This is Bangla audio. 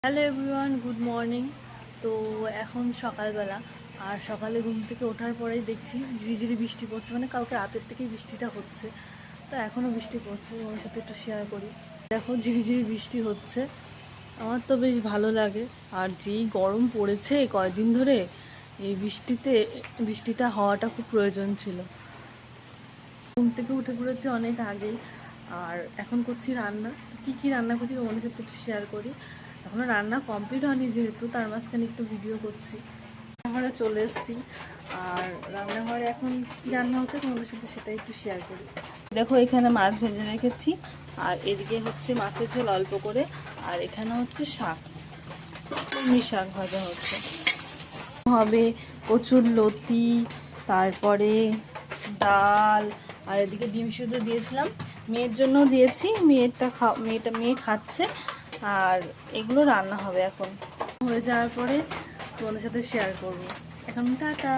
Hello everyone, good morning. তো এখন সকালবেলা, আর সকালে ঘুম থেকে ওঠার পরেই দেখছি ঝিরিঝিরি বৃষ্টি পড়ছে, মানে কালকে রাতের থেকেই বৃষ্টিটা হচ্ছে। তো এখনও বৃষ্টি পড়ছে, ওর সাথে একটু শেয়ার করি। দেখো ঝিরিঝিরি বৃষ্টি হচ্ছে, আমার তো বেশ ভালো লাগে। আর যেই গরম পড়েছে কয়েকদিন ধরে, এই বৃষ্টিটা হওয়াটা খুব প্রয়োজন ছিল। ঘুম থেকে উঠে পড়েছি অনেক আগেই, আর এখন করছি রান্না। কি রান্না করছি তোমাদের সাথে একটু শেয়ার করি। এখনও রান্না কমপ্লিট হয়নি, যেহেতু তার মাঝখানে একটু ভিডিও করছি। রান্নাঘরে চলে এসেছি, আর রান্নাঘরে এখন কী রান্না হচ্ছে তোমাদের সাথে সেটাই একটু শেয়ার করি। দেখো, এখানে মাছ ভেজে রেখেছি, আর এদিকে হচ্ছে মাছের ঝোল অল্প করে, আর এখানে হচ্ছে শাক, কলমি শাক ভাজা হচ্ছে। হবে কচুর লতি, তারপরে ডাল, আর এদিকে ডিম সিদ্ধ দিয়েছিলাম, মেয়ের জন্য দিয়েছি, মেয়ে খাচ্ছে। আর এগুলো রান্না হবে, এখন হয়ে যাওয়ার পরে তোমাদের সাথে শেয়ার করবো। এখন টাটা।